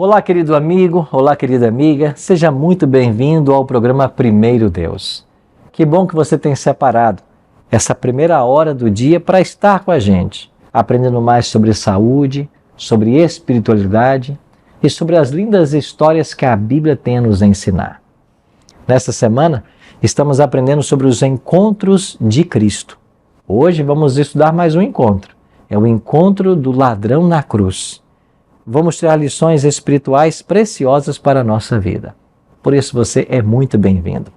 Olá, querido amigo, olá, querida amiga, seja muito bem-vindo ao programa Primeiro Deus. Que bom que você tem separado essa primeira hora do dia para estar com a gente, aprendendo mais sobre saúde, sobre espiritualidade e sobre as lindas histórias que a Bíblia tem a nos ensinar. Nesta semana, estamos aprendendo sobre os encontros de Cristo. Hoje vamos estudar mais um encontro. É o encontro do ladrão na cruz. Vamos tirar lições espirituais preciosas para a nossa vida. Por isso você é muito bem-vindo.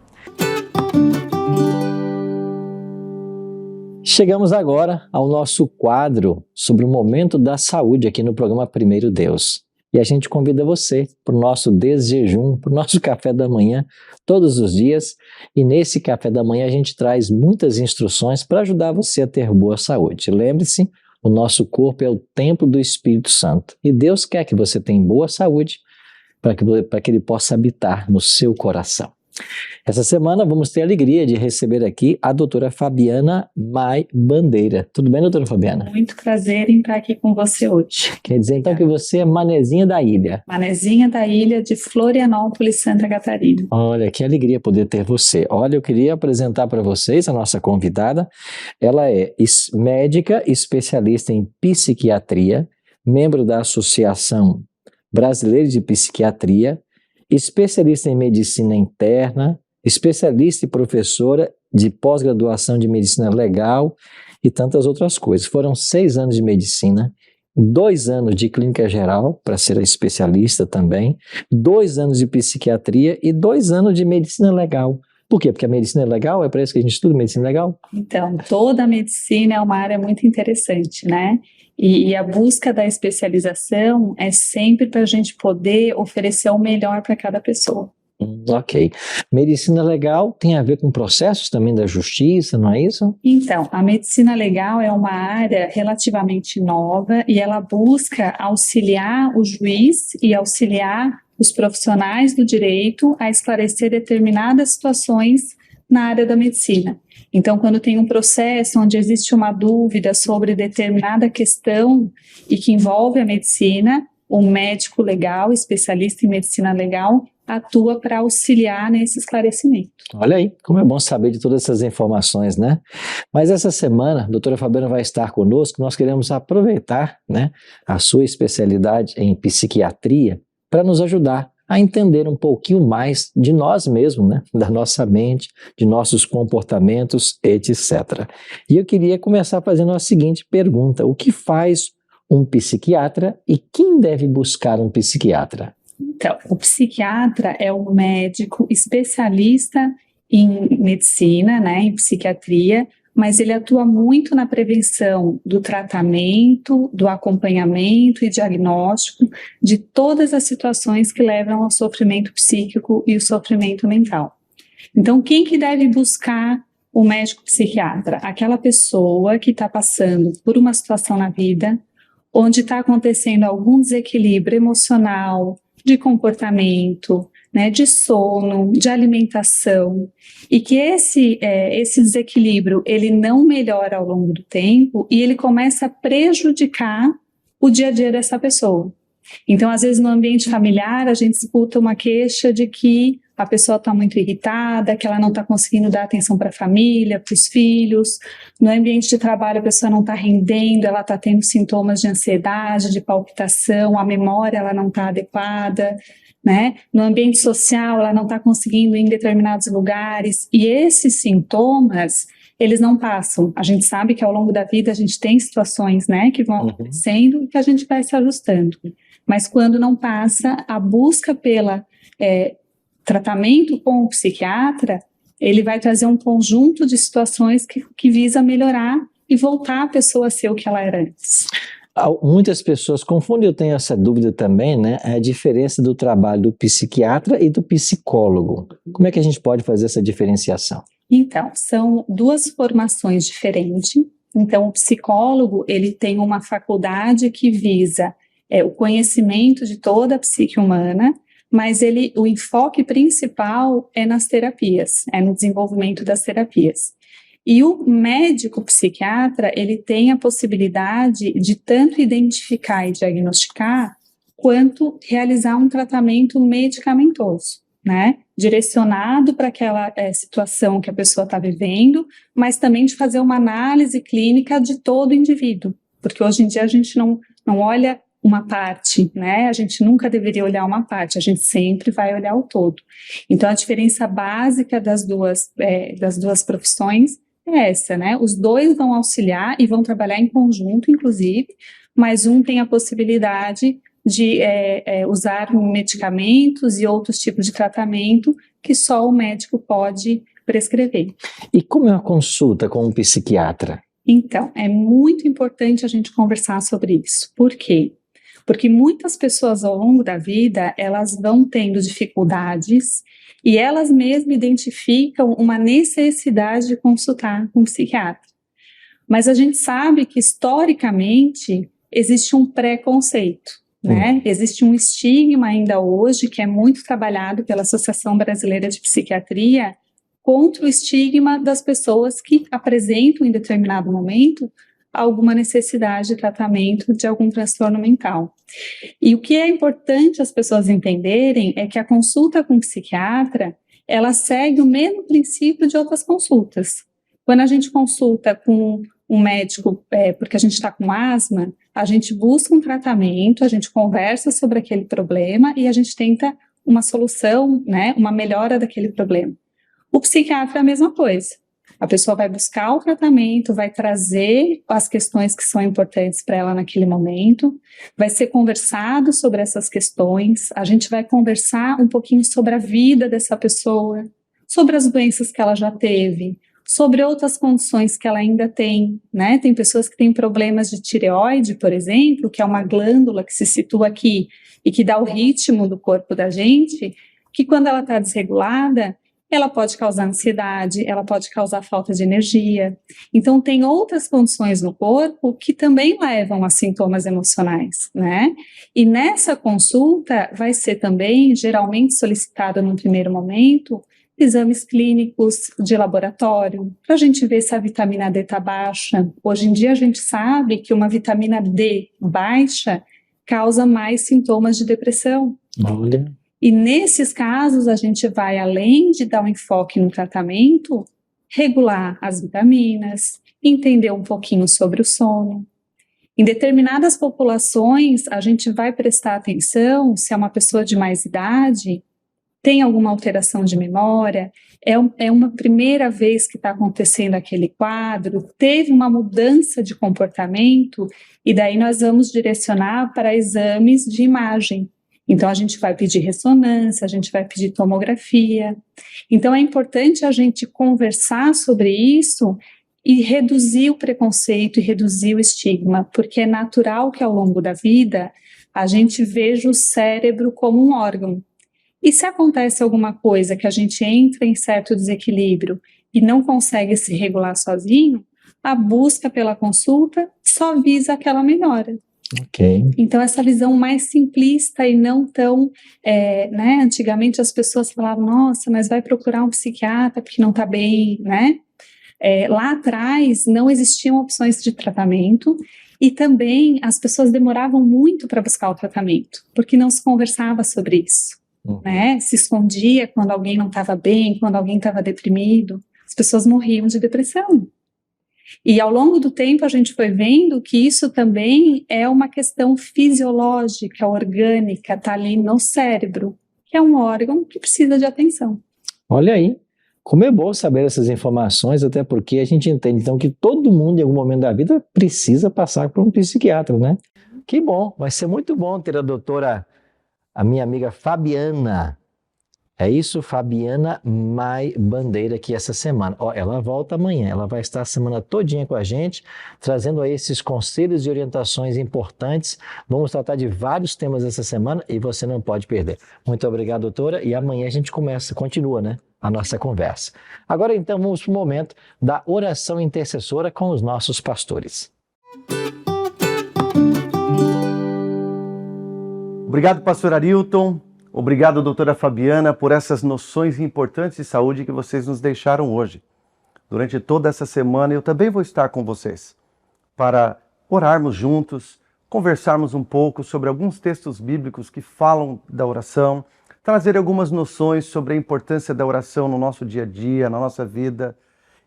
Chegamos agora ao nosso quadro sobre o momento da saúde aqui no programa Primeiro Deus. E a gente convida você para o nosso desjejum, para o nosso café da manhã, todos os dias. E nesse café da manhã a gente traz muitas instruções para ajudar você a ter boa saúde. Lembre-se, o nosso corpo é o templo do Espírito Santo. E Deus quer que você tenha boa saúde para que Ele possa habitar no seu coração. Essa semana vamos ter a alegria de receber aqui a doutora Fabiana Mai Bandeira. Tudo bem, doutora Fabiana? Muito prazer em estar aqui com você hoje. Quer dizer então que você é manezinha da ilha? Manezinha da ilha de Florianópolis, Santa Catarina. Olha, que alegria poder ter você. Olha, eu queria apresentar para vocês a nossa convidada. Ela é médica especialista em psiquiatria, membro da Associação Brasileira de Psiquiatria, especialista em medicina interna, especialista e professora de pós-graduação de medicina legal e tantas outras coisas. Foram 6 anos de medicina, 2 anos de clínica geral, para ser especialista também, 2 anos de psiquiatria e 2 anos de medicina legal. Por quê? Porque a medicina é legal? É para isso que a gente estuda medicina legal? Então, toda a medicina é uma área muito interessante, né? E a busca da especialização é sempre para a gente poder oferecer o melhor para cada pessoa. Ok. Medicina legal tem a ver com processos também da justiça, não é isso? Então, a medicina legal é uma área relativamente nova e ela busca auxiliar o juiz e auxiliar os profissionais do direito a esclarecer determinadas situações na área da medicina. Então, quando tem um processo onde existe uma dúvida sobre determinada questão e que envolve a medicina, o médico legal, especialista em medicina legal, atua para auxiliar nesse esclarecimento. Olha aí, como é bom saber de todas essas informações, né? Mas essa semana, a doutora Fabiana vai estar conosco, nós queremos aproveitar, né, a sua especialidade em psiquiatria para nos ajudar a entender um pouquinho mais de nós mesmos, né? Da nossa mente, de nossos comportamentos, etc. E eu queria começar fazendo a seguinte pergunta: o que faz um psiquiatra e quem deve buscar um psiquiatra? Então, o psiquiatra é um médico especialista em medicina, né, em psiquiatria, mas ele atua muito na prevenção do tratamento, do acompanhamento e diagnóstico de todas as situações que levam ao sofrimento psíquico e o sofrimento mental. Então, quem que deve buscar o médico psiquiatra? Aquela pessoa que está passando por uma situação na vida onde está acontecendo algum desequilíbrio emocional, de comportamento, né, de sono, de alimentação, e que esse desequilíbrio ele não melhora ao longo do tempo e ele começa a prejudicar o dia a dia dessa pessoa. Então, às vezes, no ambiente familiar, a gente escuta uma queixa de que a pessoa está muito irritada, que ela não está conseguindo dar atenção para a família, para os filhos. No ambiente de trabalho, a pessoa não está rendendo, ela está tendo sintomas de ansiedade, de palpitação, a memória ela não está adequada, né? No ambiente social, ela não está conseguindo ir em determinados lugares. E esses sintomas, eles não passam. A gente sabe que ao longo da vida a gente tem situações, né, que vão acontecendo e que a gente vai se ajustando. Mas quando não passa, a busca pela tratamento com o psiquiatra, ele vai trazer um conjunto de situações que visa melhorar e voltar a pessoa a ser o que ela era antes. Muitas pessoas confundem, eu tenho essa dúvida também, né? A diferença do trabalho do psiquiatra e do psicólogo. Como é que a gente pode fazer essa diferenciação? Então, são 2 formações diferentes. Então, o psicólogo, ele tem uma faculdade que visa o conhecimento de toda a psique humana, mas o enfoque principal é nas terapias, é no desenvolvimento das terapias. E o médico psiquiatra, ele tem a possibilidade de tanto identificar e diagnosticar quanto realizar um tratamento medicamentoso, né? Direcionado para aquela situação que a pessoa está vivendo, mas também de fazer uma análise clínica de todo o indivíduo, porque hoje em dia a gente não olha uma parte, né? A gente nunca deveria olhar uma parte, a gente sempre vai olhar o todo. Então, a diferença básica das duas profissões é essa, né? Os dois vão auxiliar e vão trabalhar em conjunto, inclusive, mas um tem a possibilidade de usar medicamentos e outros tipos de tratamento que só o médico pode prescrever. E como é uma consulta com um psiquiatra? Então, é muito importante a gente conversar sobre isso. Por quê? Porque muitas pessoas ao longo da vida, elas vão tendo dificuldades e elas mesmas identificam uma necessidade de consultar com um psiquiatra. Mas a gente sabe que, historicamente, existe um preconceito, né? Existe um estigma ainda hoje, que é muito trabalhado pela Associação Brasileira de Psiquiatria, contra o estigma das pessoas que apresentam em determinado momento alguma necessidade de tratamento de algum transtorno mental. E o que é importante as pessoas entenderem é que a consulta com o psiquiatra, ela segue o mesmo princípio de outras consultas. Quando a gente consulta com um médico, porque a gente está com asma, a gente busca um tratamento, a gente conversa sobre aquele problema e a gente tenta uma solução, né, uma melhora daquele problema. O psiquiatra é a mesma coisa. A pessoa vai buscar o tratamento, vai trazer as questões que são importantes para ela naquele momento, vai ser conversado sobre essas questões, a gente vai conversar um pouquinho sobre a vida dessa pessoa, sobre as doenças que ela já teve, sobre outras condições que ela ainda tem, né? Tem pessoas que têm problemas de tireoide, por exemplo, que é uma glândula que se situa aqui e que dá o ritmo do corpo da gente, que quando ela está desregulada, ela pode causar ansiedade, ela pode causar falta de energia. Então, tem outras condições no corpo que também levam a sintomas emocionais, né? E nessa consulta vai ser também, geralmente solicitada num primeiro momento, exames clínicos de laboratório, para a gente ver se a vitamina D está baixa. Hoje em dia a gente sabe que uma vitamina D baixa causa mais sintomas de depressão. Olha. E nesses casos, a gente vai, além de dar um enfoque no tratamento, regular as vitaminas, entender um pouquinho sobre o sono. Em determinadas populações, a gente vai prestar atenção se é uma pessoa de mais idade, tem alguma alteração de memória, é uma primeira vez que está acontecendo aquele quadro, teve uma mudança de comportamento, e daí nós vamos direcionar para exames de imagem. Então, a gente vai pedir ressonância, a gente vai pedir tomografia. Então, é importante a gente conversar sobre isso e reduzir o preconceito e reduzir o estigma, porque é natural que ao longo da vida a gente veja o cérebro como um órgão. E se acontece alguma coisa que a gente entra em certo desequilíbrio e não consegue se regular sozinho, a busca pela consulta só visa aquela melhora. Okay. Então, essa visão mais simplista e não tão, né, antigamente as pessoas falavam, nossa, mas vai procurar um psiquiatra porque não está bem, né? Lá atrás não existiam opções de tratamento e também as pessoas demoravam muito para buscar o tratamento, porque não se conversava sobre isso, né? Se escondia quando alguém não estava bem, quando alguém estava deprimido, as pessoas morriam de depressão. E ao longo do tempo a gente foi vendo que isso também é uma questão fisiológica, orgânica, está ali no cérebro, que é um órgão que precisa de atenção. Olha aí, como é bom saber essas informações, até porque a gente entende então que todo mundo em algum momento da vida precisa passar por um psiquiatra, né? Que bom, vai ser muito bom ter a minha amiga Fabiana. É isso, Fabiana Mai Bandeira aqui essa semana. Ela volta amanhã, ela vai estar a semana todinha com a gente, trazendo aí esses conselhos e orientações importantes. Vamos tratar de vários temas essa semana e você não pode perder. Muito obrigado, doutora, e amanhã a gente continua, né, a nossa conversa. Agora então vamos para o momento da oração intercessora com os nossos pastores. Obrigado, pastor Arilton. Obrigado, doutora Fabiana, por essas noções importantes de saúde que vocês nos deixaram hoje. Durante toda essa semana eu também vou estar com vocês para orarmos juntos, conversarmos um pouco sobre alguns textos bíblicos que falam da oração, trazer algumas noções sobre a importância da oração no nosso dia a dia, na nossa vida.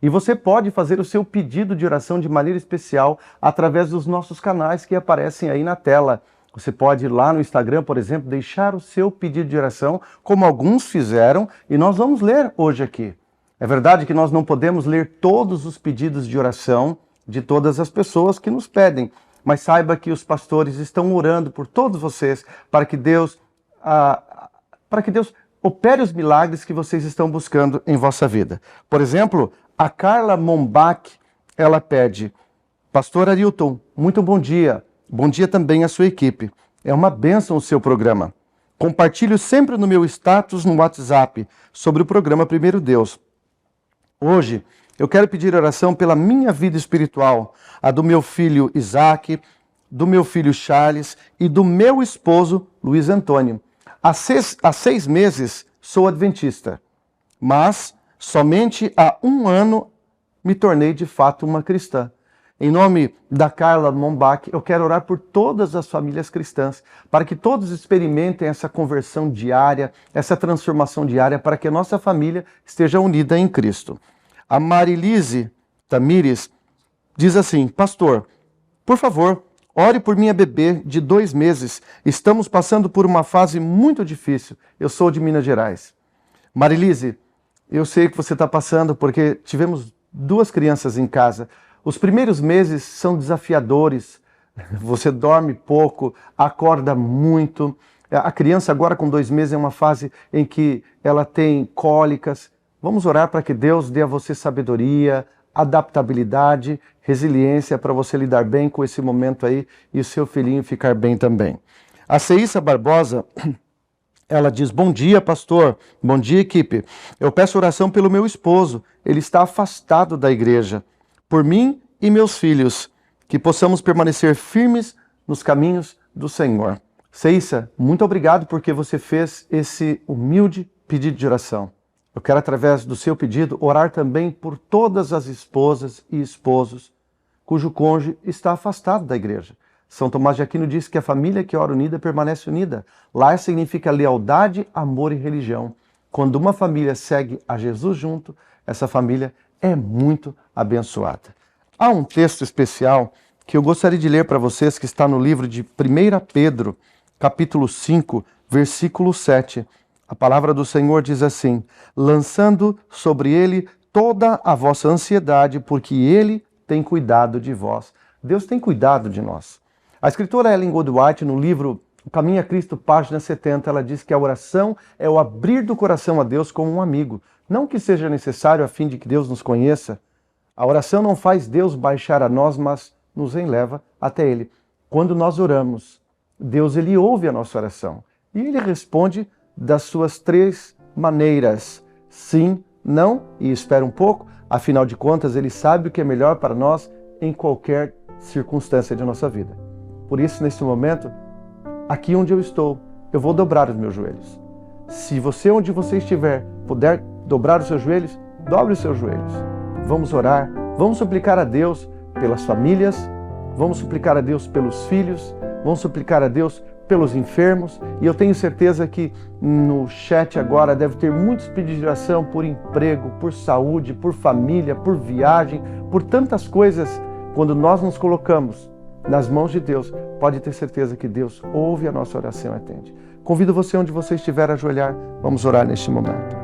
E você pode fazer o seu pedido de oração de maneira especial através dos nossos canais que aparecem aí na tela. Você pode ir lá no Instagram, por exemplo, deixar o seu pedido de oração, como alguns fizeram, e nós vamos ler hoje aqui. É verdade que nós não podemos ler todos os pedidos de oração de todas as pessoas que nos pedem, mas saiba que os pastores estão orando por todos vocês para que Deus opere os milagres que vocês estão buscando em vossa vida. Por exemplo, a Carla Mombach, ela pede: Pastor Arilton, muito bom dia. Bom dia também à sua equipe. É uma bênção o seu programa. Compartilho sempre no meu status no WhatsApp sobre o programa Primeiro Deus. Hoje, eu quero pedir oração pela minha vida espiritual, a do meu filho Isaac, do meu filho Charles e do meu esposo Luiz Antônio. Há 6 meses sou adventista, mas somente há 1 ano me tornei de fato uma cristã. Em nome da Carla Mombach, eu quero orar por todas as famílias cristãs, para que todos experimentem essa conversão diária, essa transformação diária, para que a nossa família esteja unida em Cristo. A Marilise Tamires diz assim: Pastor, por favor, ore por minha bebê de 2 meses. Estamos passando por uma fase muito difícil. Eu sou de Minas Gerais. Marilise, eu sei o que você está passando porque tivemos 2 crianças em casa. Os primeiros meses são desafiadores. Você dorme pouco, acorda muito. A criança agora com 2 meses é uma fase em que ela tem cólicas. Vamos orar para que Deus dê a você sabedoria, adaptabilidade, resiliência para você lidar bem com esse momento aí e o seu filhinho ficar bem também. A Ceissa Barbosa, ela diz: bom dia, pastor. Bom dia, equipe. Eu peço oração pelo meu esposo. Ele está afastado da igreja. Por mim e meus filhos, que possamos permanecer firmes nos caminhos do Senhor. Ceissa, muito obrigado porque você fez esse humilde pedido de oração. Eu quero, através do seu pedido, orar também por todas as esposas e esposos cujo cônjuge está afastado da igreja. São Tomás de Aquino diz que a família que ora unida permanece unida. Lar significa lealdade, amor e religião. Quando uma família segue a Jesus junto, essa família é muito abençoada. Há um texto especial que eu gostaria de ler para vocês, que está no livro de 1 Pedro, capítulo 5, versículo 7. A palavra do Senhor diz assim: lançando sobre ele toda a vossa ansiedade, porque ele tem cuidado de vós. Deus tem cuidado de nós. A escritora Ellen Goldwhite, no livro O Caminho a Cristo, página 70, ela diz que a oração é o abrir do coração a Deus como um amigo. Não que seja necessário a fim de que Deus nos conheça. A oração não faz Deus baixar a nós, mas nos enleva até Ele. Quando nós oramos, Deus ele ouve a nossa oração. E Ele responde das suas 3 maneiras: sim, não e espera um pouco. Afinal de contas, Ele sabe o que é melhor para nós em qualquer circunstância de nossa vida. Por isso, nesse momento, aqui onde eu estou, eu vou dobrar os meus joelhos. Se você, onde você estiver, puder dobrar os seus joelhos, dobre os seus joelhos. Vamos orar, vamos suplicar a Deus pelas famílias, vamos suplicar a Deus pelos filhos, vamos suplicar a Deus pelos enfermos. E eu tenho certeza que no chat agora deve ter muitos pedidos de oração por emprego, por saúde, por família, por viagem, por tantas coisas. Quando nós nos colocamos nas mãos de Deus, pode ter certeza que Deus ouve a nossa oração e atende. Convido você, onde você estiver, a ajoelhar. Vamos orar neste momento.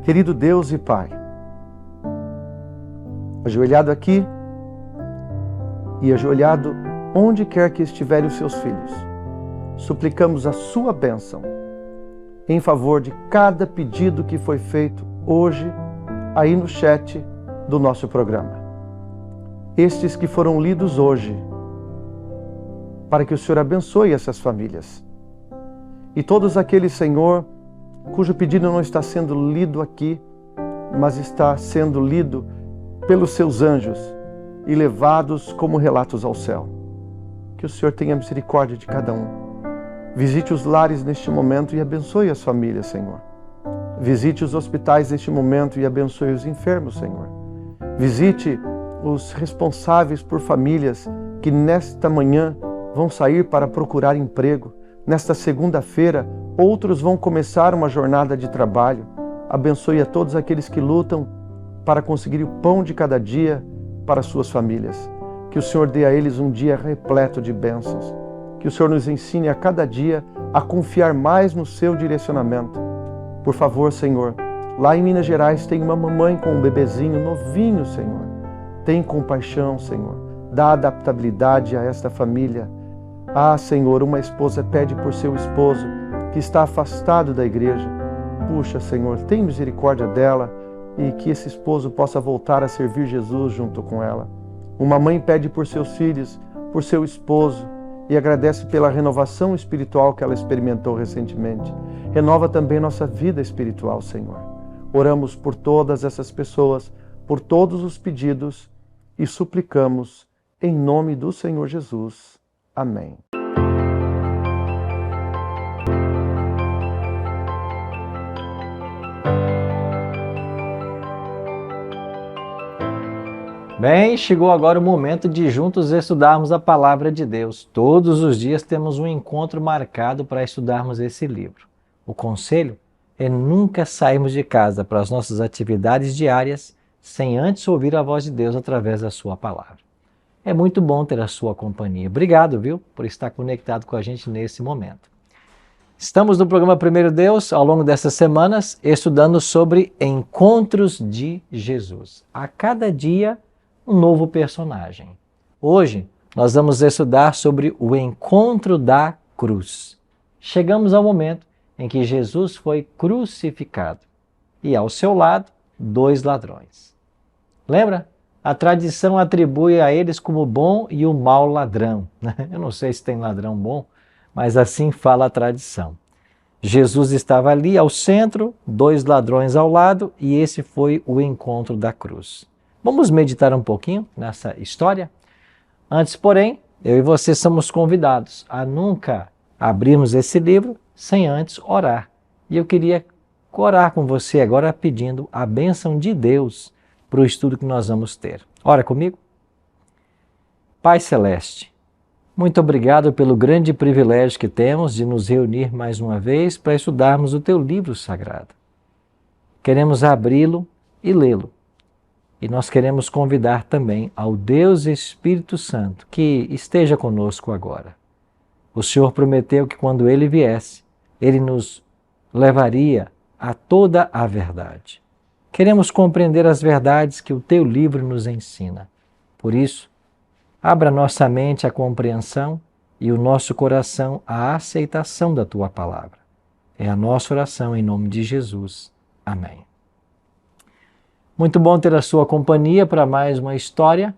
Querido Deus e Pai, ajoelhado aqui e ajoelhado onde quer que estiverem os seus filhos, suplicamos a sua bênção em favor de cada pedido que foi feito hoje aí no chat do nosso programa. Estes que foram lidos hoje, para que o Senhor abençoe essas famílias. E todos aqueles, Senhor, cujo pedido não está sendo lido aqui, mas está sendo lido pelos seus anjos e levados como relatos ao céu. Que o Senhor tenha misericórdia de cada um. Visite os lares neste momento e abençoe as famílias, Senhor. Visite os hospitais neste momento e abençoe os enfermos, Senhor. Visite os responsáveis por famílias que nesta manhã vão sair para procurar emprego. Nesta segunda-feira, outros vão começar uma jornada de trabalho. Abençoe a todos aqueles que lutam para conseguir o pão de cada dia para suas famílias. Que o Senhor dê a eles um dia repleto de bênçãos. Que o Senhor nos ensine a cada dia a confiar mais no seu direcionamento. Por favor, Senhor, lá em Minas Gerais tem uma mamãe com um bebezinho novinho, Senhor. Tem compaixão, Senhor. Dá adaptabilidade a esta família. Ah, Senhor, uma esposa pede por seu esposo que está afastado da igreja. Puxa, Senhor, tem misericórdia dela e que esse esposo possa voltar a servir Jesus junto com ela. Uma mãe pede por seus filhos, por seu esposo e agradece pela renovação espiritual que ela experimentou recentemente. Renova também nossa vida espiritual, Senhor. Oramos por todas essas pessoas, por todos os pedidos e suplicamos em nome do Senhor Jesus. Amém. Bem, chegou agora o momento de juntos estudarmos a Palavra de Deus. Todos os dias temos um encontro marcado para estudarmos esse livro. O conselho é nunca sairmos de casa para as nossas atividades diárias sem antes ouvir a voz de Deus através da sua palavra. É muito bom ter a sua companhia. Obrigado, viu, por estar conectado com a gente nesse momento. Estamos no programa Primeiro Deus, ao longo dessas semanas, estudando sobre encontros de Jesus. A cada dia, um novo personagem. Hoje, nós vamos estudar sobre o encontro da cruz. Chegamos ao momento em que Jesus foi crucificado e, ao seu lado, 2 ladrões. Lembra? A tradição atribui a eles como o bom e o mau ladrão. Eu não sei se tem ladrão bom, mas assim fala a tradição. Jesus estava ali ao centro, 2 ladrões ao lado, e esse foi o encontro da cruz. Vamos meditar um pouquinho nessa história? Antes, porém, eu e você somos convidados a nunca abrirmos esse livro sem antes orar. E eu queria orar com você agora pedindo a bênção de Deus para o estudo que nós vamos ter. Ora comigo. Pai Celeste, muito obrigado pelo grande privilégio que temos de nos reunir mais uma vez para estudarmos o Teu livro sagrado. Queremos abri-lo e lê-lo. E nós queremos convidar também ao Deus Espírito Santo que esteja conosco agora. O Senhor prometeu que quando Ele viesse, Ele nos levaria a toda a verdade. Queremos compreender as verdades que o Teu livro nos ensina. Por isso, abra nossa mente à compreensão e o nosso coração à aceitação da Tua palavra. É a nossa oração em nome de Jesus. Amém. Muito bom ter a sua companhia para mais uma história.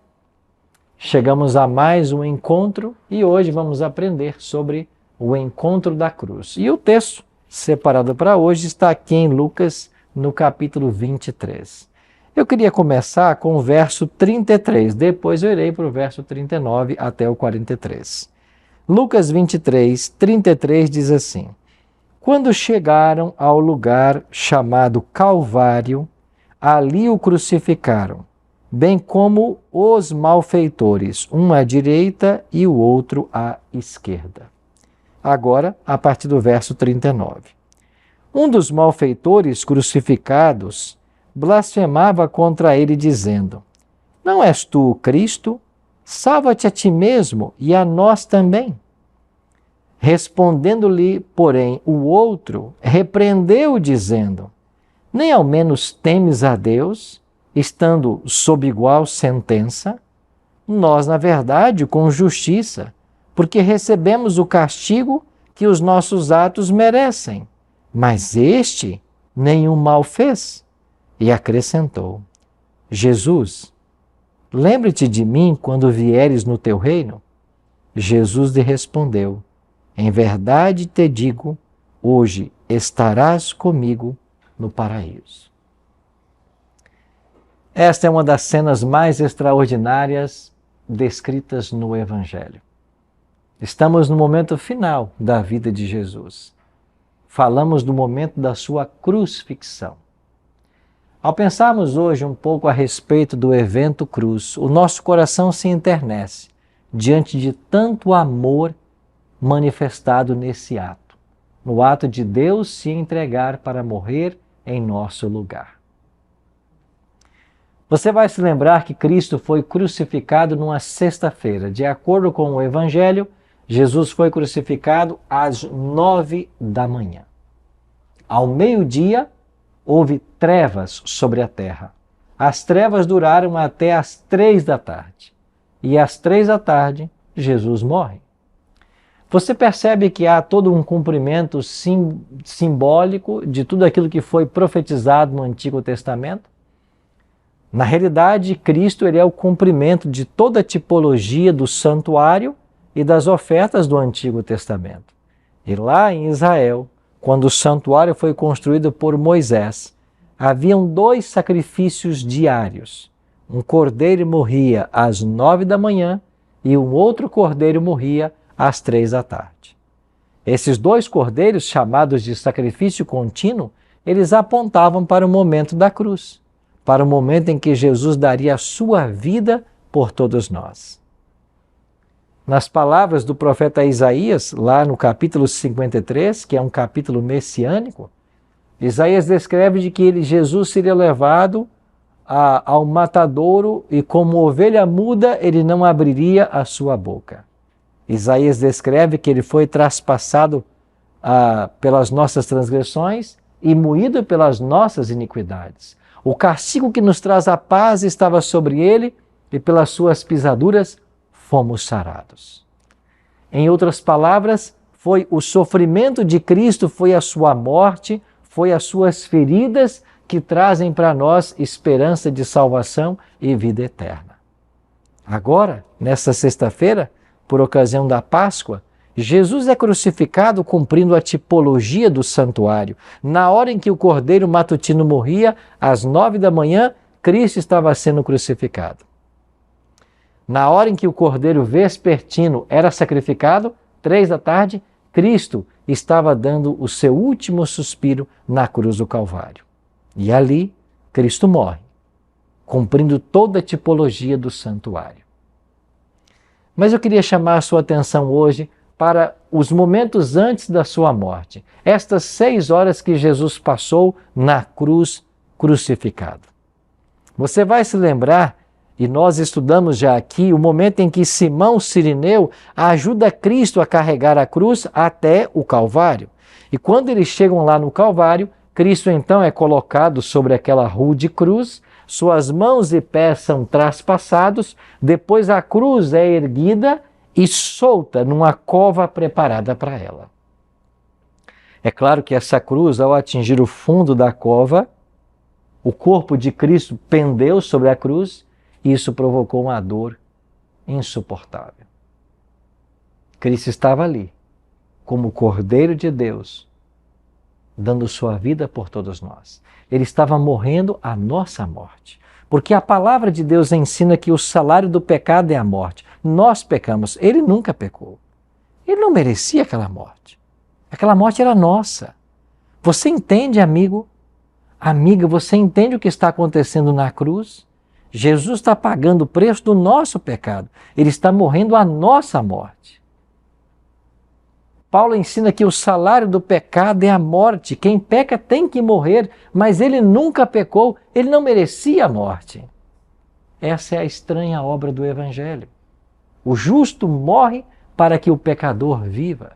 Chegamos a mais um encontro e hoje vamos aprender sobre o encontro da cruz. E o texto separado para hoje está aqui em Lucas, no capítulo 23. Eu queria começar com o verso 33, depois eu irei para o verso 39 até o 43. Lucas 23, 33 diz assim: Quando chegaram ao lugar chamado Calvário, ali o crucificaram, bem como os malfeitores, um à direita e o outro à esquerda. Agora, a partir do verso 39. Um dos malfeitores crucificados blasfemava contra ele, dizendo: Não és tu o Cristo? Salva-te a ti mesmo e a nós também. Respondendo-lhe, porém, o outro repreendeu, dizendo: Nem ao menos temes a Deus, estando sob igual sentença? Nós, na verdade, com justiça, porque recebemos o castigo que os nossos atos merecem. Mas este nenhum mal fez. E acrescentou: Jesus, lembre-te de mim quando vieres no teu reino. Jesus lhe respondeu: Em verdade te digo, hoje estarás comigo no paraíso. Esta é uma das cenas mais extraordinárias descritas no Evangelho. Estamos no momento final da vida de Jesus. Falamos do momento da sua crucifixão. Ao pensarmos hoje um pouco a respeito do evento cruz, o nosso coração se enternece diante de tanto amor manifestado nesse ato, no ato de Deus se entregar para morrer em nosso lugar. Você vai se lembrar que Cristo foi crucificado numa sexta-feira. De acordo com o Evangelho, Jesus foi crucificado às 9 da manhã. Ao meio-dia, houve trevas sobre a terra. As trevas duraram até às 3 da tarde. E às 3 da tarde, Jesus morre. Você percebe que há todo um cumprimento simbólico de tudo aquilo que foi profetizado no Antigo Testamento? Na realidade, Cristo ele é o cumprimento de toda a tipologia do santuário e das ofertas do Antigo Testamento. E lá em Israel, quando o santuário foi construído por Moisés, haviam 2 sacrifícios diários. Um cordeiro morria às 9 da manhã e um outro cordeiro morria às 3 da tarde. Esses 2 cordeiros, chamados de sacrifício contínuo, eles apontavam para o momento da cruz, para o momento em que Jesus daria a sua vida por todos nós. Nas palavras do profeta Isaías, lá no capítulo 53, que é um capítulo messiânico, Isaías descreve de que Jesus seria levado ao matadouro e como ovelha muda ele não abriria a sua boca. Isaías descreve que ele foi traspassado pelas nossas transgressões e moído pelas nossas iniquidades. O castigo que nos traz a paz estava sobre ele e pelas suas pisaduras fomos sarados. Em outras palavras, foi o sofrimento de Cristo, foi a sua morte, foi as suas feridas que trazem para nós esperança de salvação e vida eterna. Agora, nesta sexta-feira, por ocasião da Páscoa, Jesus é crucificado cumprindo a tipologia do santuário. Na hora em que o cordeiro matutino morria, às 9 da manhã, Cristo estava sendo crucificado. Na hora em que o cordeiro vespertino era sacrificado, 3 da tarde, Cristo estava dando o seu último suspiro na cruz do Calvário. E ali, Cristo morre, cumprindo toda a tipologia do santuário. Mas eu queria chamar a sua atenção hoje para os momentos antes da sua morte. Estas 6 horas que Jesus passou na cruz crucificado. Você vai se lembrar, e nós estudamos já aqui, o momento em que Simão Cirineu ajuda Cristo a carregar a cruz até o Calvário. E quando eles chegam lá no Calvário, Cristo então é colocado sobre aquela rude cruz, suas mãos e pés são traspassados, depois a cruz é erguida e solta numa cova preparada para ela. É claro que essa cruz, ao atingir o fundo da cova, o corpo de Cristo pendeu sobre a cruz e isso provocou uma dor insuportável. Cristo estava ali, como Cordeiro de Deus, dando sua vida por todos nós. Ele estava morrendo a nossa morte. Porque a palavra de Deus ensina que o salário do pecado é a morte. Nós pecamos, ele nunca pecou. Ele não merecia aquela morte. Aquela morte era nossa. Você entende, amigo? Amiga, você entende o que está acontecendo na cruz? Jesus está pagando o preço do nosso pecado. Ele está morrendo a nossa morte. Paulo ensina que o salário do pecado é a morte. Quem peca tem que morrer, mas ele nunca pecou, ele não merecia a morte. Essa é a estranha obra do Evangelho. O justo morre para que o pecador viva.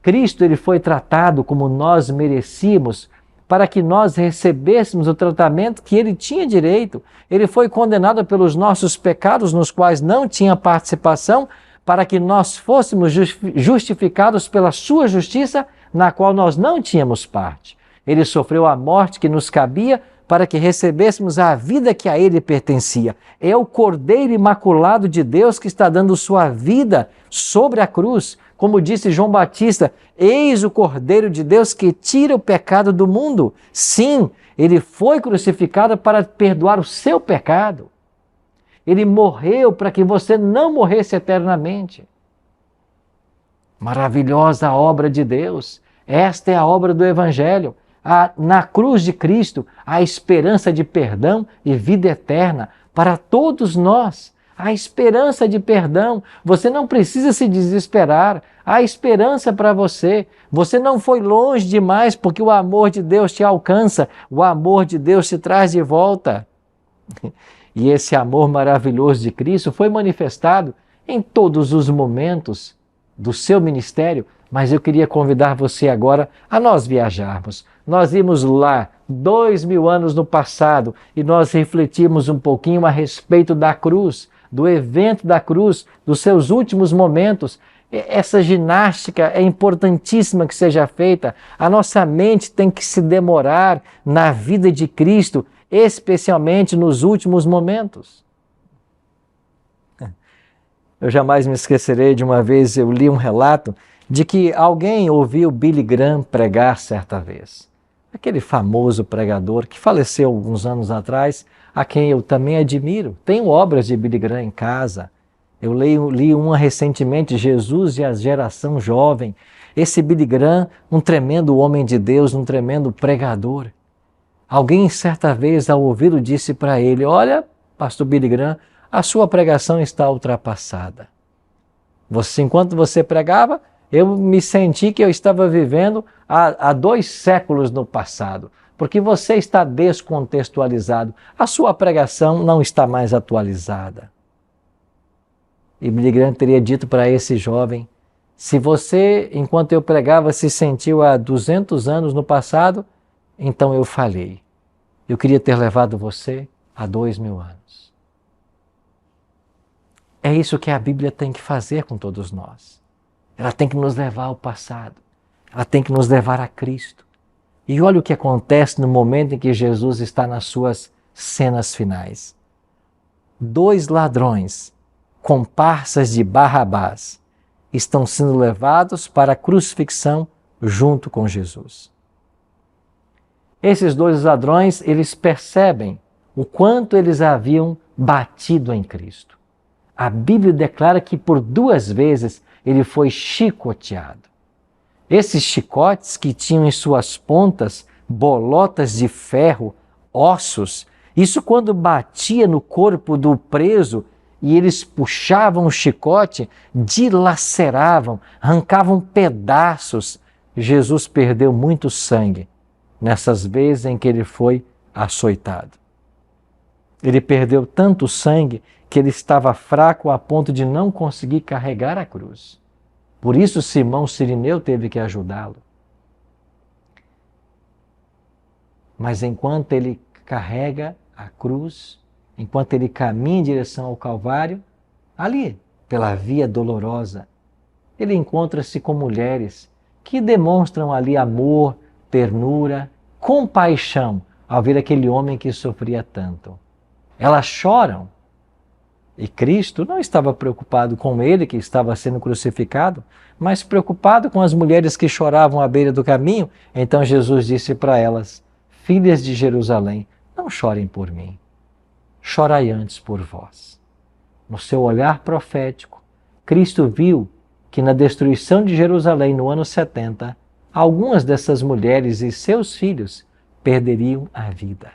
Cristo ele foi tratado como nós merecíamos para que nós recebêssemos o tratamento que ele tinha direito. Ele foi condenado pelos nossos pecados, nos quais não tinha participação, para que nós fôssemos justificados pela sua justiça, na qual nós não tínhamos parte. Ele sofreu a morte que nos cabia para que recebêssemos a vida que a ele pertencia. É o Cordeiro Imaculado de Deus que está dando sua vida sobre a cruz. Como disse João Batista, eis o Cordeiro de Deus que tira o pecado do mundo. Sim, ele foi crucificado para perdoar o seu pecado. Ele morreu para que você não morresse eternamente. Maravilhosa obra de Deus. Esta é a obra do Evangelho. na cruz de Cristo, a esperança de perdão e vida eterna para todos nós. A esperança de perdão. Você não precisa se desesperar. Há esperança para você. Você não foi longe demais porque o amor de Deus te alcança. O amor de Deus te traz de volta. E esse amor maravilhoso de Cristo foi manifestado em todos os momentos do seu ministério. Mas eu queria convidar você agora a nós viajarmos. Nós íamos lá 2000 anos no passado e nós refletimos um pouquinho a respeito da cruz, do evento da cruz, dos seus últimos momentos. Essa ginástica é importantíssima que seja feita. A nossa mente tem que se demorar na vida de Cristo, especialmente nos últimos momentos. Eu jamais me esquecerei de uma vez, eu li um relato de que alguém ouviu Billy Graham pregar certa vez. Aquele famoso pregador que faleceu alguns anos atrás, a quem eu também admiro. Tenho obras de Billy Graham em casa. Eu li uma recentemente, Jesus e a Geração Jovem. Esse Billy Graham, um tremendo homem de Deus, um tremendo pregador. Alguém certa vez ao ouvi-lo disse para ele: olha, pastor Billy Graham, a sua pregação está ultrapassada. Enquanto você pregava, eu me senti que eu estava vivendo há 2 séculos no passado, porque você está descontextualizado. A sua pregação não está mais atualizada. E Billy Graham teria dito para esse jovem: se você, enquanto eu pregava, se sentiu há 200 anos no passado, então eu falhei. Eu queria ter levado você há 2000 anos. É isso que a Bíblia tem que fazer com todos nós. Ela tem que nos levar ao passado. Ela tem que nos levar a Cristo. E olha o que acontece no momento em que Jesus está nas suas cenas finais. 2 ladrões, comparsas de Barrabás, estão sendo levados para a crucifixão junto com Jesus. Esses 2 ladrões, eles percebem o quanto eles haviam batido em Cristo. A Bíblia declara que por 2 vezes ele foi chicoteado. Esses chicotes que tinham em suas pontas bolotas de ferro, ossos, isso quando batia no corpo do preso e eles puxavam o chicote, dilaceravam, arrancavam pedaços. Jesus perdeu muito sangue nessas vezes em que ele foi açoitado. Ele perdeu tanto sangue que ele estava fraco a ponto de não conseguir carregar a cruz. Por isso Simão Cirineu teve que ajudá-lo. Mas enquanto ele carrega a cruz, enquanto ele caminha em direção ao Calvário, ali, pela via dolorosa, ele encontra-se com mulheres que demonstram ali amor, ternura, compaixão ao ver aquele homem que sofria tanto. Elas choram. E Cristo não estava preocupado com ele que estava sendo crucificado, mas preocupado com as mulheres que choravam à beira do caminho. Então Jesus disse para elas: filhas de Jerusalém, não chorem por mim, chorai antes por vós. No seu olhar profético, Cristo viu que na destruição de Jerusalém no ano 70, algumas dessas mulheres e seus filhos perderiam a vida.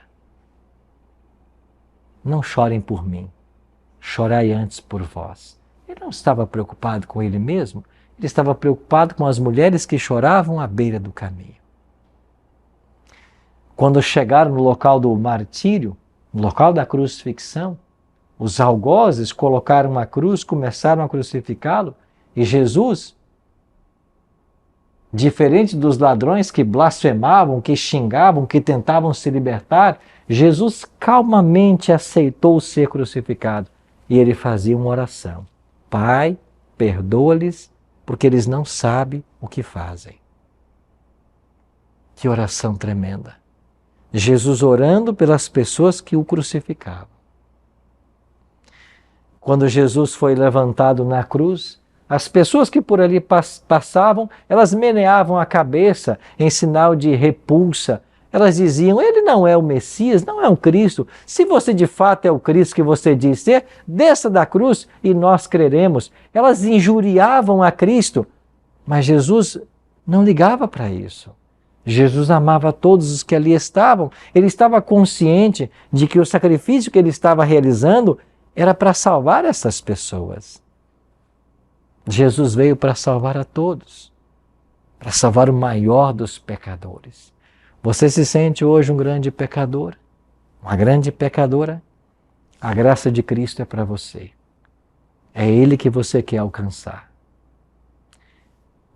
Não chorem por mim, chorai antes por vós. Ele não estava preocupado com ele mesmo, ele estava preocupado com as mulheres que choravam à beira do caminho. Quando chegaram no local do martírio, no local da crucifixão, os algozes colocaram a cruz, começaram a crucificá-lo, e Jesus, diferente dos ladrões que blasfemavam, que xingavam, que tentavam se libertar, Jesus calmamente aceitou ser crucificado. E ele fazia uma oração: Pai, perdoa-lhes, porque eles não sabem o que fazem. Que oração tremenda! Jesus orando pelas pessoas que o crucificavam. Quando Jesus foi levantado na cruz, as pessoas que por ali passavam, elas meneavam a cabeça em sinal de repulsa. Elas diziam: ele não é o Messias, não é o Cristo. Se você de fato é o Cristo que você diz ser, desça da cruz e nós creremos. Elas injuriavam a Cristo, mas Jesus não ligava para isso. Jesus amava todos os que ali estavam. Ele estava consciente de que o sacrifício que ele estava realizando era para salvar essas pessoas. Jesus veio para salvar a todos, para salvar o maior dos pecadores. Você se sente hoje um grande pecador, uma grande pecadora? A graça de Cristo é para você. É Ele que você quer alcançar.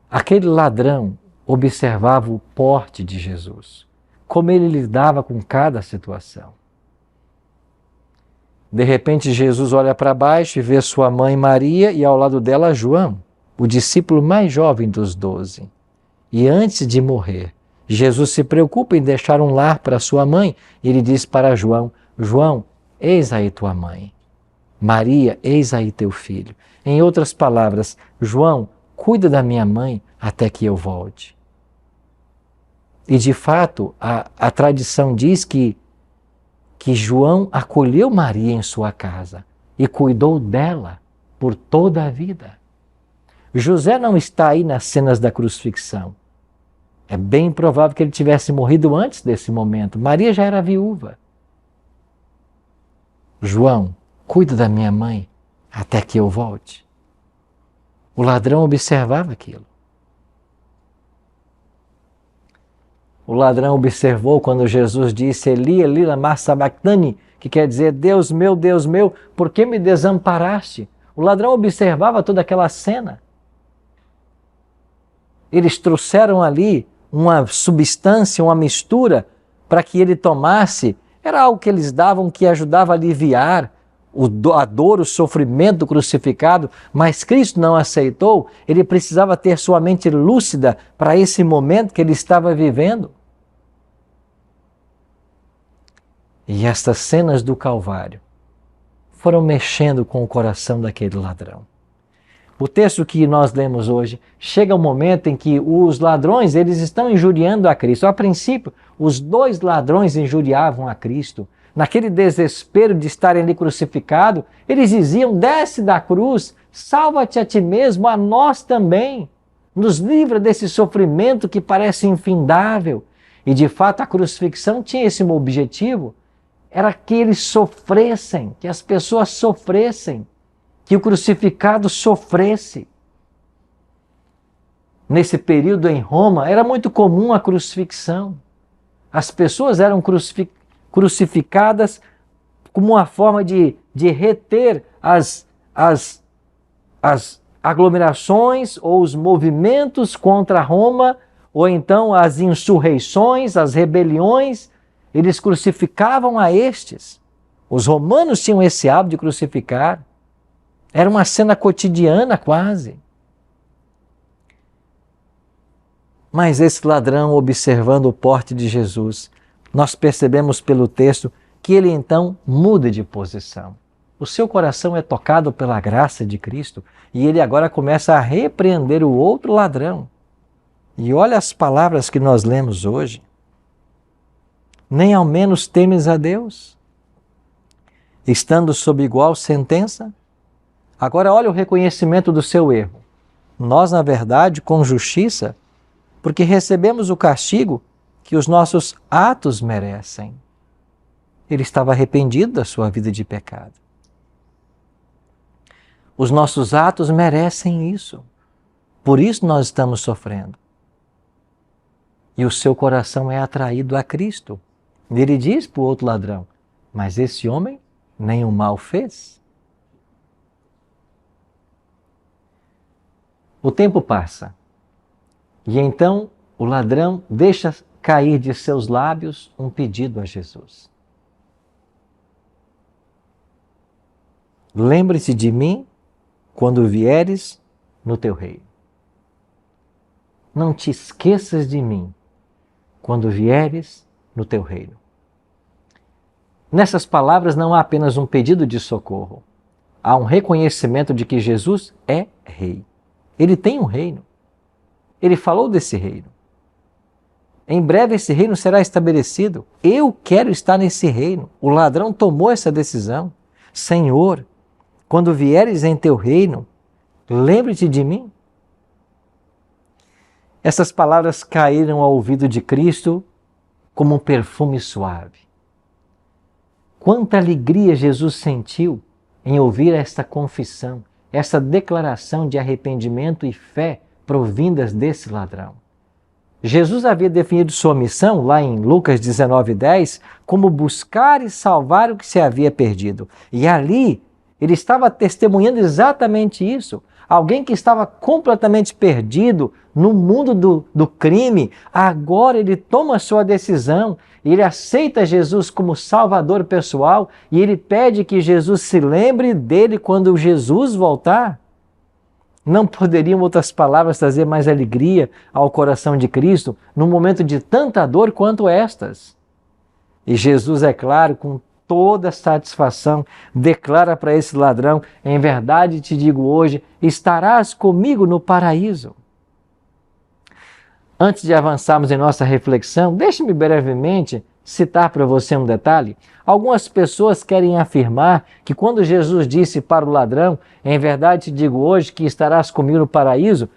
Aquele ladrão observava o porte de Jesus, como ele lidava com cada situação. De repente, Jesus olha para baixo e vê sua mãe Maria e ao lado dela João, o discípulo mais jovem dos 12. E antes de morrer, Jesus se preocupa em deixar um lar para sua mãe e ele diz para João: João, eis aí tua mãe. Maria, eis aí teu filho. Em outras palavras, João, cuida da minha mãe até que eu volte. E de fato, a tradição diz que João acolheu Maria em sua casa e cuidou dela por toda a vida. José não está aí nas cenas da crucifixão. É bem provável que ele tivesse morrido antes desse momento. Maria já era viúva. João, cuida da minha mãe até que eu volte. O ladrão observava aquilo. O ladrão observou quando Jesus disse Eli, Eli, lama sabachthani, que quer dizer Deus meu, por que me desamparaste? O ladrão observava toda aquela cena. Eles trouxeram ali uma substância, uma mistura, para que ele tomasse. Era algo que eles davam que ajudava a aliviar a dor, o sofrimento do crucificado, mas Cristo não aceitou. Ele precisava ter sua mente lúcida para esse momento que ele estava vivendo. E estas cenas do Calvário foram mexendo com o coração daquele ladrão. O texto que nós lemos hoje, chega um momento em que os ladrões, eles estão injuriando a Cristo. A princípio, os dois ladrões injuriavam a Cristo. Naquele desespero de estarem ali crucificados, eles diziam, desce da cruz, salva-te a ti mesmo, a nós também. Nos livra desse sofrimento que parece infindável. E de fato a crucifixão tinha esse objetivo, era que eles sofressem, que as pessoas sofressem, que o crucificado sofresse. Nesse período em Roma, era muito comum a crucifixão. As pessoas eram crucificadas como uma forma de reter as aglomerações ou os movimentos contra Roma, ou então as insurreições, as rebeliões. Eles crucificavam a estes. Os romanos tinham esse hábito de crucificar. Era uma cena cotidiana quase. Mas esse ladrão, observando o porte de Jesus, nós percebemos pelo texto que ele então muda de posição. O seu coração é tocado pela graça de Cristo e ele agora começa a repreender o outro ladrão. E olha as palavras que nós lemos hoje. Nem ao menos temes a Deus, estando sob igual sentença? Agora olha o reconhecimento do seu erro. Nós, na verdade, com justiça, porque recebemos o castigo que os nossos atos merecem. Ele estava arrependido da sua vida de pecado. Os nossos atos merecem isso. Por isso nós estamos sofrendo. E o seu coração é atraído a Cristo. E ele diz para o outro ladrão, mas esse homem nenhum mal fez. O tempo passa. E então o ladrão deixa cair de seus lábios um pedido a Jesus. Lembre-se de mim quando vieres no teu reino. Não te esqueças de mim quando vieres no teu reino. Nessas palavras não há apenas um pedido de socorro. Há um reconhecimento de que Jesus é rei. Ele tem um reino. Ele falou desse reino. Em breve esse reino será estabelecido. Eu quero estar nesse reino. O ladrão tomou essa decisão. Senhor, quando vieres em teu reino, lembre-te de mim. Essas palavras caíram ao ouvido de Cristo como um perfume suave. Quanta alegria Jesus sentiu em ouvir esta confissão, essa declaração de arrependimento e fé provindas desse ladrão. Jesus havia definido sua missão, lá em Lucas 19:10, como buscar e salvar o que se havia perdido. E ali, ele estava testemunhando exatamente isso. Alguém que estava completamente perdido no mundo do crime, agora ele toma a sua decisão, ele aceita Jesus como Salvador pessoal e ele pede que Jesus se lembre dele quando Jesus voltar. Não poderiam outras palavras trazer mais alegria ao coração de Cristo num momento de tanta dor quanto estas. E Jesus, é claro, com toda satisfação, declara para esse ladrão: em verdade te digo hoje, estarás comigo no paraíso. Antes de avançarmos em nossa reflexão, deixe-me brevemente citar para você um detalhe. Algumas pessoas querem afirmar que quando Jesus disse para o ladrão, em verdade te digo hoje que estarás comigo no paraíso,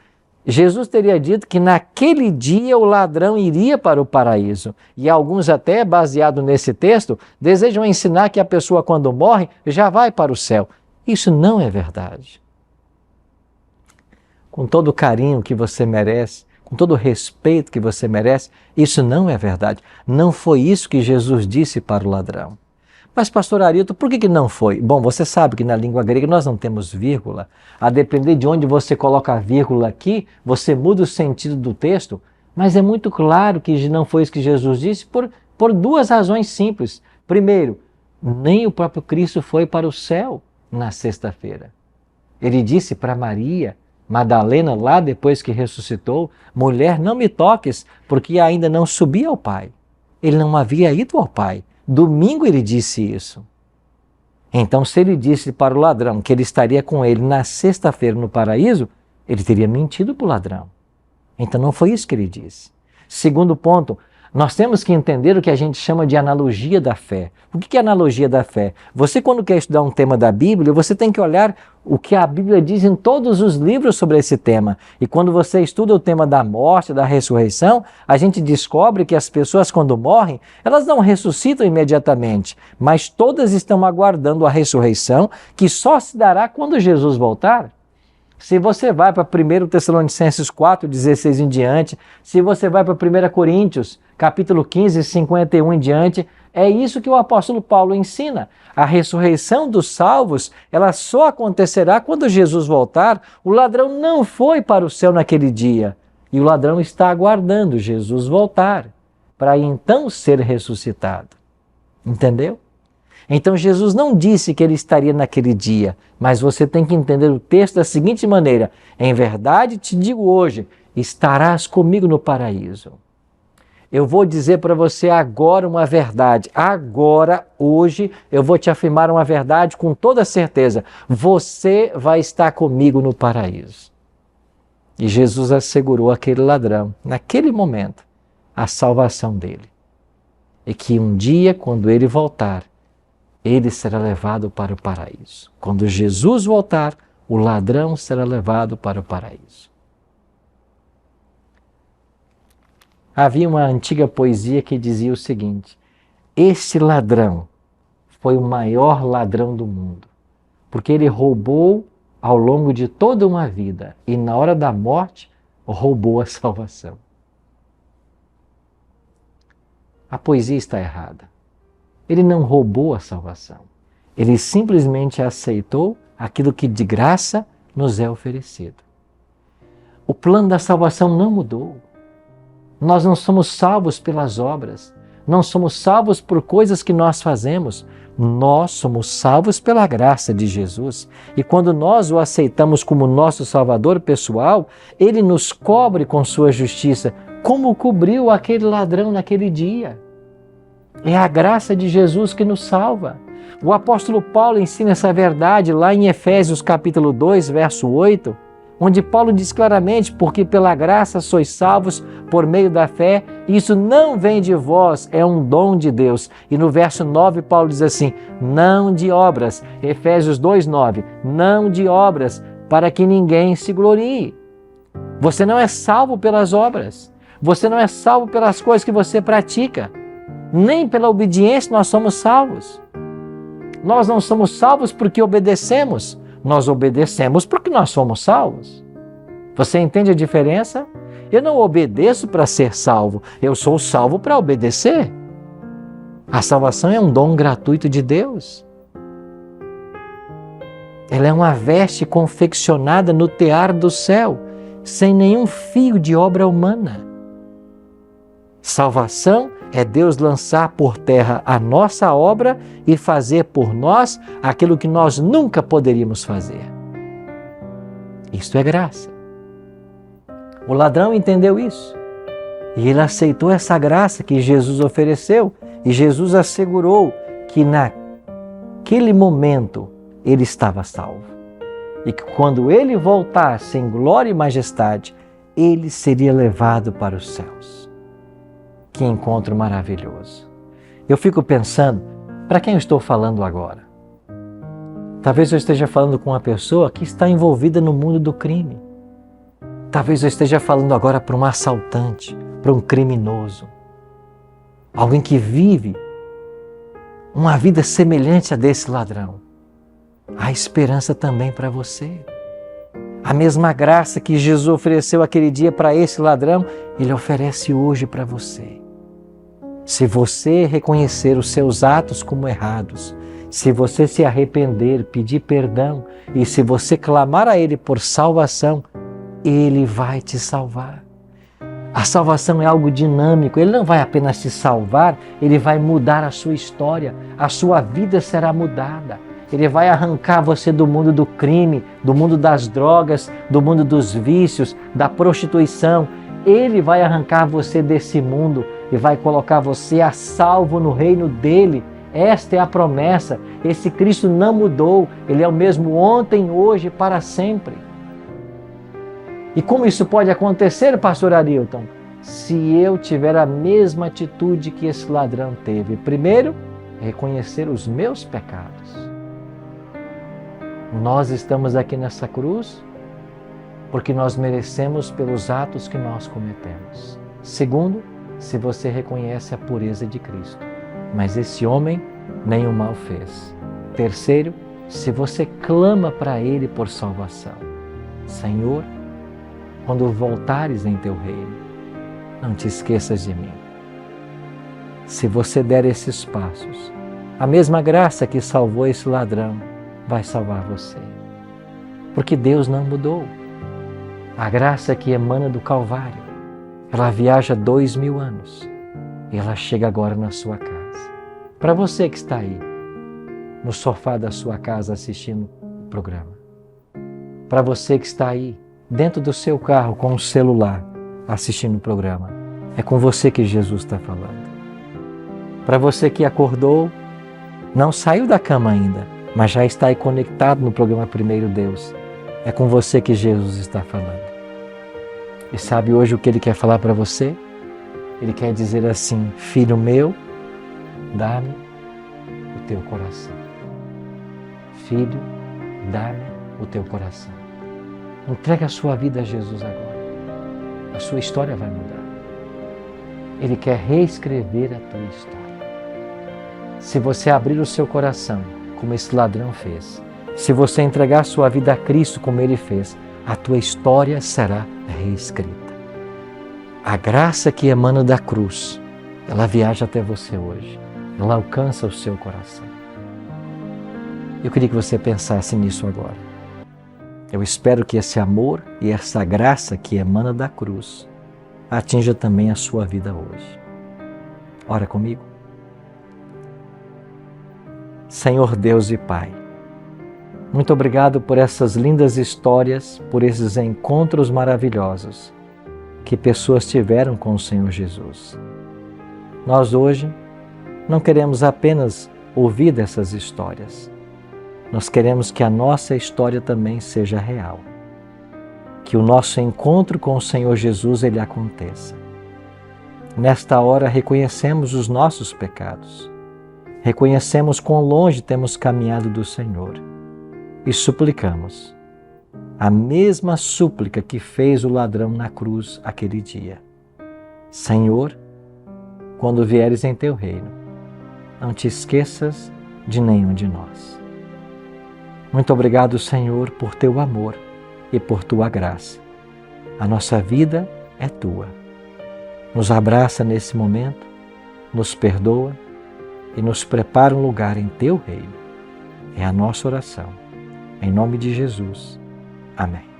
Jesus teria dito que naquele dia o ladrão iria para o paraíso. E alguns até, baseado nesse texto, desejam ensinar que a pessoa quando morre já vai para o céu. Isso não é verdade. Com todo o carinho que você merece, com todo o respeito que você merece, isso não é verdade. Não foi isso que Jesus disse para o ladrão. Mas, pastor Arilton, por que não foi? Bom, você sabe que na língua grega nós não temos vírgula. A depender de onde você coloca a vírgula aqui, você muda o sentido do texto. Mas é muito claro que não foi isso que Jesus disse por duas razões simples. Primeiro, nem o próprio Cristo foi para o céu na sexta-feira. Ele disse para Maria Madalena, lá depois que ressuscitou: mulher, não me toques, porque ainda não subi ao Pai. Ele não havia ido ao Pai. Domingo ele disse isso. Então, se ele disse para o ladrão que ele estaria com ele na sexta-feira no paraíso, ele teria mentido para o ladrão. Então, não foi isso que ele disse. Segundo ponto, nós temos que entender o que a gente chama de analogia da fé. O que é analogia da fé? Você, quando quer estudar um tema da Bíblia, você tem que olhar o que a Bíblia diz em todos os livros sobre esse tema. E quando você estuda o tema da morte, da ressurreição, a gente descobre que as pessoas, quando morrem, elas não ressuscitam imediatamente, mas todas estão aguardando a ressurreição, que só se dará quando Jesus voltar. Se você vai para 1 Tessalonicenses 4, 16 em diante, se você vai para 1 Coríntios, capítulo 15, 51 em diante, é isso que o apóstolo Paulo ensina. A ressurreição dos salvos, ela só acontecerá quando Jesus voltar. O ladrão não foi para o céu naquele dia. E o ladrão está aguardando Jesus voltar, para então ser ressuscitado. Entendeu? Então Jesus não disse que ele estaria naquele dia, mas você tem que entender o texto da seguinte maneira: em verdade te digo hoje, estarás comigo no paraíso. Eu vou dizer para você agora uma verdade. Agora, hoje, eu vou te afirmar uma verdade com toda certeza. Você vai estar comigo no paraíso. E Jesus assegurou àquele ladrão, naquele momento, a salvação dele. E que um dia, quando ele voltar, ele será levado para o paraíso. Quando Jesus voltar, o ladrão será levado para o paraíso. Havia uma antiga poesia que dizia o seguinte: este ladrão foi o maior ladrão do mundo, porque ele roubou ao longo de toda uma vida e na hora da morte roubou a salvação. A poesia está errada. Ele não roubou a salvação. Ele simplesmente aceitou aquilo que de graça nos é oferecido. O plano da salvação não mudou. Nós não somos salvos pelas obras, não somos salvos por coisas que nós fazemos, nós somos salvos pela graça de Jesus. E quando nós o aceitamos como nosso Salvador pessoal, Ele nos cobre com sua justiça, como cobriu aquele ladrão naquele dia. É a graça de Jesus que nos salva. O apóstolo Paulo ensina essa verdade lá em Efésios capítulo 2, verso 8, onde Paulo diz claramente: porque pela graça sois salvos por meio da fé, e isso não vem de vós, é um dom de Deus. E no verso 9 Paulo diz assim: não de obras, Efésios 2, 9, não de obras, para que ninguém se glorie. Você não é salvo pelas obras. Você não é salvo pelas coisas que você pratica. Nem pela obediência nós somos salvos. Nós não somos salvos porque obedecemos. Nós obedecemos porque nós somos salvos. Você entende a diferença? Eu não obedeço para ser salvo. Eu sou salvo para obedecer. A salvação é um dom gratuito de Deus. Ela é uma veste confeccionada no tear do céu, sem nenhum fio de obra humana. Salvação é Deus lançar por terra a nossa obra e fazer por nós aquilo que nós nunca poderíamos fazer. Isto é graça. O ladrão entendeu isso e ele aceitou essa graça que Jesus ofereceu e Jesus assegurou que naquele momento ele estava salvo e que quando ele voltasse em glória e majestade, ele seria levado para os céus. Que encontro maravilhoso! Eu fico pensando, para quem eu estou falando agora? Talvez eu esteja falando com uma pessoa que está envolvida no mundo do crime. Talvez eu esteja falando agora para um assaltante, para um criminoso. Alguém que vive uma vida semelhante a desse ladrão. Há esperança também para você. A mesma graça que Jesus ofereceu aquele dia para esse ladrão, Ele oferece hoje para você. Se você reconhecer os seus atos como errados, se você se arrepender, pedir perdão e se você clamar a Ele por salvação, Ele vai te salvar. A salvação é algo dinâmico. Ele não vai apenas te salvar, Ele vai mudar a sua história. A sua vida será mudada. Ele vai arrancar você do mundo do crime, do mundo das drogas, do mundo dos vícios, da prostituição. Ele vai arrancar você desse mundo e vai colocar você a salvo no reino dele. Esta é a promessa. Esse Cristo não mudou. Ele é o mesmo ontem, hoje e para sempre. E como isso pode acontecer, pastor Arilton? Se eu tiver a mesma atitude que esse ladrão teve. Primeiro, reconhecer os meus pecados. Nós estamos aqui nessa cruz porque nós merecemos pelos atos que nós cometemos. Segundo, se você reconhece a pureza de Cristo. Mas esse homem nenhum mal fez. Terceiro, se você clama para Ele por salvação. Senhor, quando voltares em teu reino, não te esqueças de mim. Se você der esses passos, a mesma graça que salvou esse ladrão vai salvar você. Porque Deus não mudou. A graça que emana do Calvário, ela viaja 2000 anos e ela chega agora na sua casa. Para você que está aí, no sofá da sua casa assistindo o programa. Para você que está aí, dentro do seu carro com o celular assistindo o programa. É com você que Jesus está falando. Para você que acordou, não saiu da cama ainda, mas já está aí conectado no programa Primeiro Deus. É com você que Jesus está falando. E sabe hoje o que Ele quer falar para você? Ele quer dizer assim: filho meu, dá-me o teu coração. Filho, dá-me o teu coração. Entrega a sua vida a Jesus agora. A sua história vai mudar. Ele quer reescrever a tua história. Se você abrir o seu coração, como esse ladrão fez, se você entregar a sua vida a Cristo como Ele fez, a tua história será reescrita. A graça que emana da cruz, ela viaja até você hoje. Ela alcança o seu coração. Eu queria que você pensasse nisso agora. Eu espero que esse amor e essa graça que emana da cruz atinja também a sua vida hoje. Ora comigo. Senhor Deus e Pai, muito obrigado por essas lindas histórias, por esses encontros maravilhosos que pessoas tiveram com o Senhor Jesus. Nós hoje não queremos apenas ouvir dessas histórias. Nós queremos que a nossa história também seja real. Que o nosso encontro com o Senhor Jesus ele aconteça. Nesta hora reconhecemos os nossos pecados. Reconhecemos quão longe temos caminhado do Senhor. E suplicamos. a mesma súplica que fez o ladrão na cruz aquele dia. Senhor, quando vieres em teu reino, não te esqueças de nenhum de nós. Muito obrigado, Senhor, por teu amor e por tua graça. A nossa vida é tua. Nos abraça nesse momento, nos perdoa e nos prepara um lugar em teu reino. É a nossa oração. Em nome de Jesus. Amém.